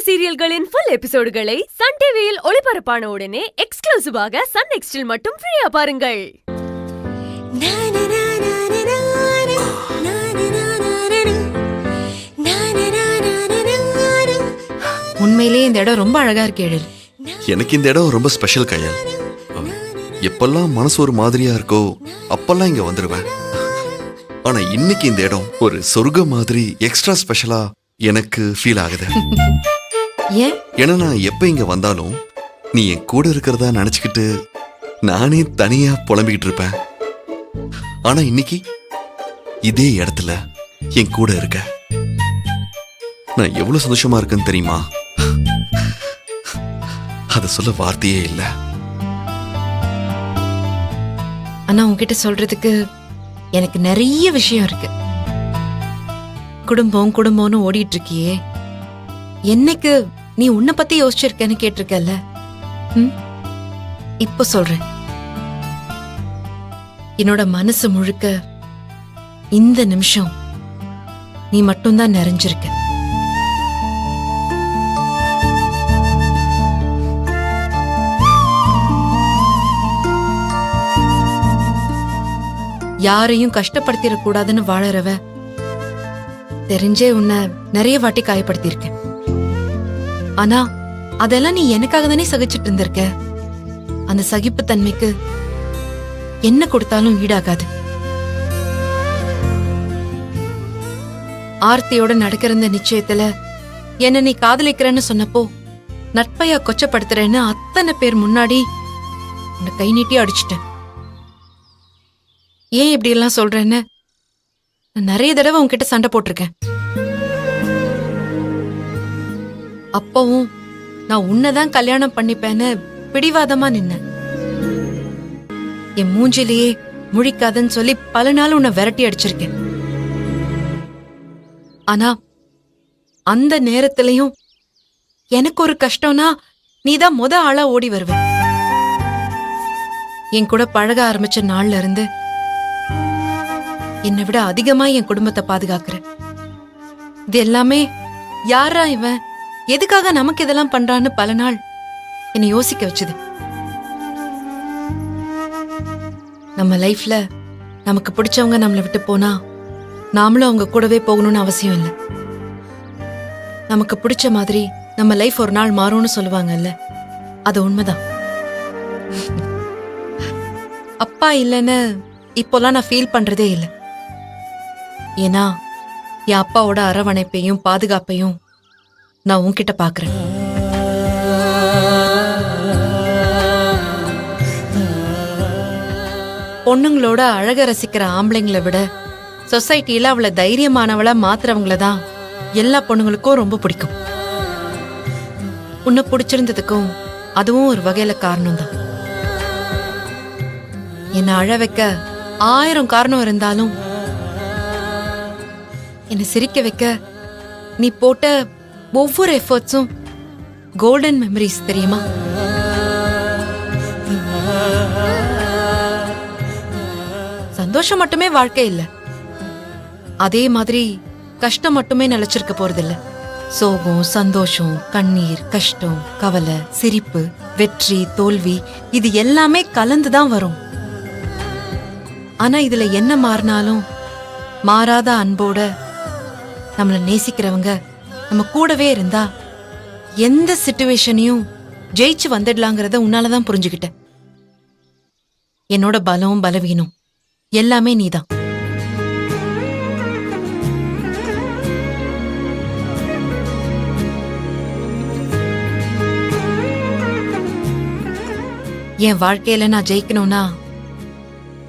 சீரியல்களின் full எபிசோடுகளை Sun டிவியில் ஒளிபரப்பான உடனே எக்ஸ்க்ளூசிவாக சன் நெக்ஸ்டில் மட்டும் ஃப்ரீயா பாருங்கள். உண்மையிலேயே இந்த இடம் ரொம்ப அழகா இருக்கு எழில். எனக்கு இந்த இடம் ரொம்ப ஸ்பெஷல் கையல். எப்பெல்லாம் மனசு ஒரு மாதிரியா இருக்கோ அப்பெல்லாம் இங்க வந்துருவேன். ஆனா இன்னைக்கு இந்த இடம் ஒரு சொர்க்க மாதிரி எக்ஸ்ட்ரா ஸ்பெஷலா எனக்கு ஃபீல் ஆகுது. ஏன்னா நான் எப்ப இங்க வந்தாலும் நீ என் கூட இருக்கிறதா நினைச்சுக்கிட்டு நானே தனியா புலம்பிக்கிட்டு இருப்பேன். ஆனா இன்னைக்கு இதே இடத்துல என் கூட இருக்க நான் எவ்வளவு சந்தோஷமா இருக்கேன்னு தெரியுமா? அத சொல்ல வார்த்தையே இல்ல. ஆனா உன்கிட்ட சொல்றதுக்கு எனக்கு நிறைய விஷயம் இருக்கு. குடும்பம் குடும்பம்னு ஓடிட்டு இருக்கியே, என்னைக்கு நீ உன்னை பத்தி யோசிச்சிருக்கன்னு கேட்டிருக்கல. இப்ப சொல்றேன். என்னோட மனசு முழுக்க இந்த நிமிஷம் நீ மட்டும்தான் நிறைஞ்சிருக்க. யாரையும் கஷ்டப்படுத்திடக்கூடாதுன்னு வாழறவ தெரிஞ்சே உன்னை நிறைய வாட்டி காயப்படுத்திருக்க. ஆனா அதெல்லாம் நீ எனக்காக தானே சகிச்சுட்டு இருந்திருக்க. அந்த சகிப்புத்தன்மைக்கு என்ன கொடுத்தாலும் ஈடாகாது. ஆர்த்தியோட நடக்கிற இந்த நிச்சயத்துல என்ன நீ காதலிக்கிறன்னு சொன்னப்போ நட்பையா கொச்சப்படுத்துறேன்னு அத்தனை பேர் முன்னாடி உன்னை கை நீட்டி அடிச்சிட்டேன். ஏன் இப்படி எல்லாம் சொல்றேன்னு நான் நிறைய தடவை உன்கிட்ட சண்டை போட்டிருக்கேன். அப்பவும் நான் உன்னதான் கல்யாணம் பண்ணிப்பேன்னு பிடிவாதமா நின்ன. என் மூஞ்சிலேயே முழிக்காதன்னு சொல்லி பல நாள் உன்னை விரட்டி அடிச்சிருக்கேன். ஆனா அந்த நேரத்திலையும் எனக்கு ஒரு கஷ்டம்னா நீதான் ஆளா ஓடி வருவ. என் கூட பழக ஆரம்பிச்ச நாள்ல இருந்து என்னை விட அதிகமா என் குடும்பத்தை பாதுகாக்கிற. இது எல்லாமே யாரா இவன், எதுக்காக நமக்கு இதெல்லாம் பண்றான்னு பல நாள் என்னை யோசிக்க வச்சது. நம்ம லைஃப்ல நமக்கு பிடிச்சவங்க நம்மளை விட்டு போனா நாமளும் அவங்க கூடவே போகணும்னு அவசியம் இல்லை. நமக்கு பிடிச்ச மாதிரி நம்ம லைஃப் ஒரு நாள் மாறும்னு சொல்லுவாங்கல்ல, அது உண்மைதான். அப்பா இல்லைன்னு இப்போலாம் நான் ஃபீல் பண்றதே இல்லை. ஏன்னா என் அப்பாவோட அரவணைப்பையும் பாதுகாப்பையும் நான் உன்கிட்ட பாக்குறேன். பொண்ணுங்களோட அழக ரசிக்கிற ஆம்பளைங்களை விட சொசைட்டில அவளை தைரியமானவளா மாத்துறவங்கள தான் எல்லா பொண்ணுங்களுக்கும் ரொம்ப பிடிக்கும். உன்னை பிடிச்சிருந்ததுக்கும் அதுவும் ஒரு வகையில காரணம் தான். என்னை அழ வைக்க 1000 காரணம் இருந்தாலும் என்னை சிரிக்க வைக்க நீ போட்ட ஒவ்வொரு எஃபர்ட்ஸும் கோல்டன் மெமரிஸ், தெரியுமா? சந்தோஷம் மட்டுமே வாழ்க்கை இல்ல, அதே மாதிரி கஷ்டம் மட்டுமே நிலைச்சிருக்க போறதில்ல. சோகம், சந்தோஷம், கண்ணீர், கஷ்டம், கவலை, சிரிப்பு, வெற்றி, தோல்வி, இது எல்லாமே கலந்துதான் வரும். ஆனா இதுல என்ன மாறினாலும் மாறாத அன்போட நம்மளை நேசிக்கிறவங்க நம்ம கூடவே இருந்தா எந்த சிச்சுவேஷனையும் ஜெயிச்சு வந்துடலாங்கிறத உன்னாலதான் புரிஞ்சுக்கிட்டேன். என்னோட பலம் பலவீனம் எல்லாமே நீதான். என் வாழ்க்கையில நான் ஜெயிக்கணும்னா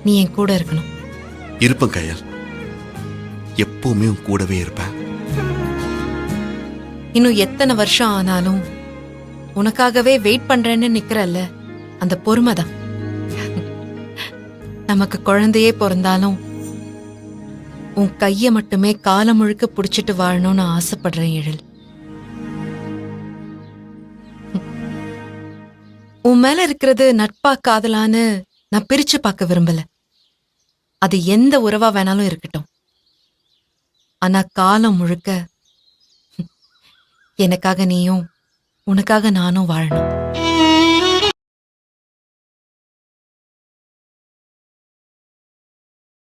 நீ என் கூட இருக்கணும். இருப்பேன் கையல், எப்பவுமே உன் கூடவே இருப்பேன். இன்னும் எத்தனை வருஷம் ஆனாலும் உனக்காகவே வெயிட் பண்றேன்னு நிக்கிறல்ல, அந்த பொறுமைதான். நமக்கு குழந்தையே பிறந்தாலும் உன் கைய மட்டுமே காலம் முழுக்க புடிச்சிட்டு வாழணும்னு ஆசைப்படுறேன் எழில். உன் மேல இருக்கிறது நட்பா காதலான்னு நான் பிரிச்சு பார்க்க விரும்பல. அது எந்த உறவா வேணாலும் இருக்கட்டும். ஆனா காலம் முழுக்க எனக்காக நீயும் உனக்காக நானும் வாழணும்.